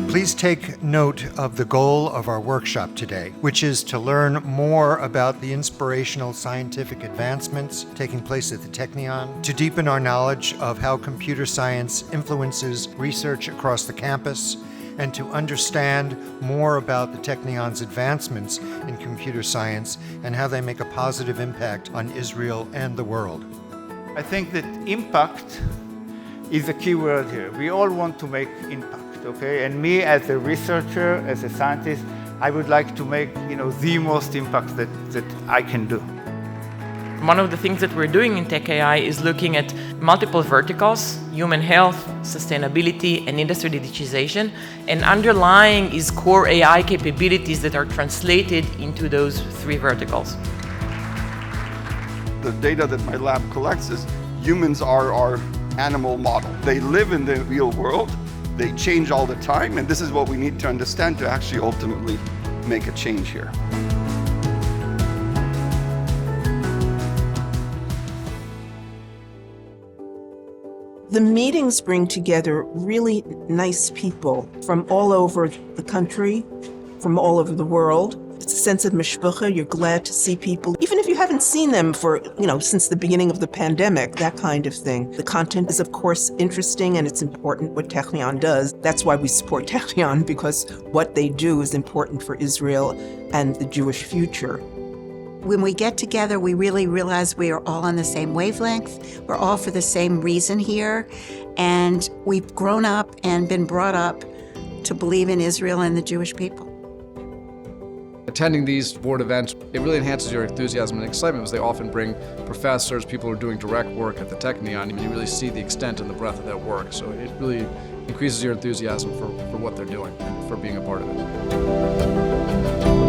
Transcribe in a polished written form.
Please take note of the goal of our workshop today, which is to learn more about the inspirational scientific advancements taking place at the Technion, to deepen our knowledge of how computer science influences research across the campus, and to understand more about the Technion's advancements in computer science and how they make a positive impact on Israel and the world. I think that impact is a key word here. We all want to make impact, okay? And me as a researcher, as a scientist, I would like to make, the most impact that I can do. One of the things that we're doing in Tech AI is looking at multiple verticals: human health, sustainability, and industry digitization. And underlying is core AI capabilities that are translated into those three verticals. The data that my lab collects is humans are our animal model. They live in the real world, they change all the time, and this is what we need to understand to actually ultimately make a change here. The meetings bring together really nice people from all over the country, from all over the world. It's a sense of mishpacha. You're glad to see people, even if you haven't seen them for, since the beginning of the pandemic, that kind of thing. The content is, of course, interesting, and it's important what Technion does. That's why we support Technion, because what they do is important for Israel and the Jewish future. When we get together, we really realize we are all on the same wavelength. We're all for the same reason here. And we've grown up and been brought up to believe in Israel and the Jewish people. Attending these board events, it really enhances your enthusiasm and excitement, because they often bring professors, people who are doing direct work at the Technion, and you really see the extent and the breadth of that work. So it really increases your enthusiasm for what they're doing and for being a part of it.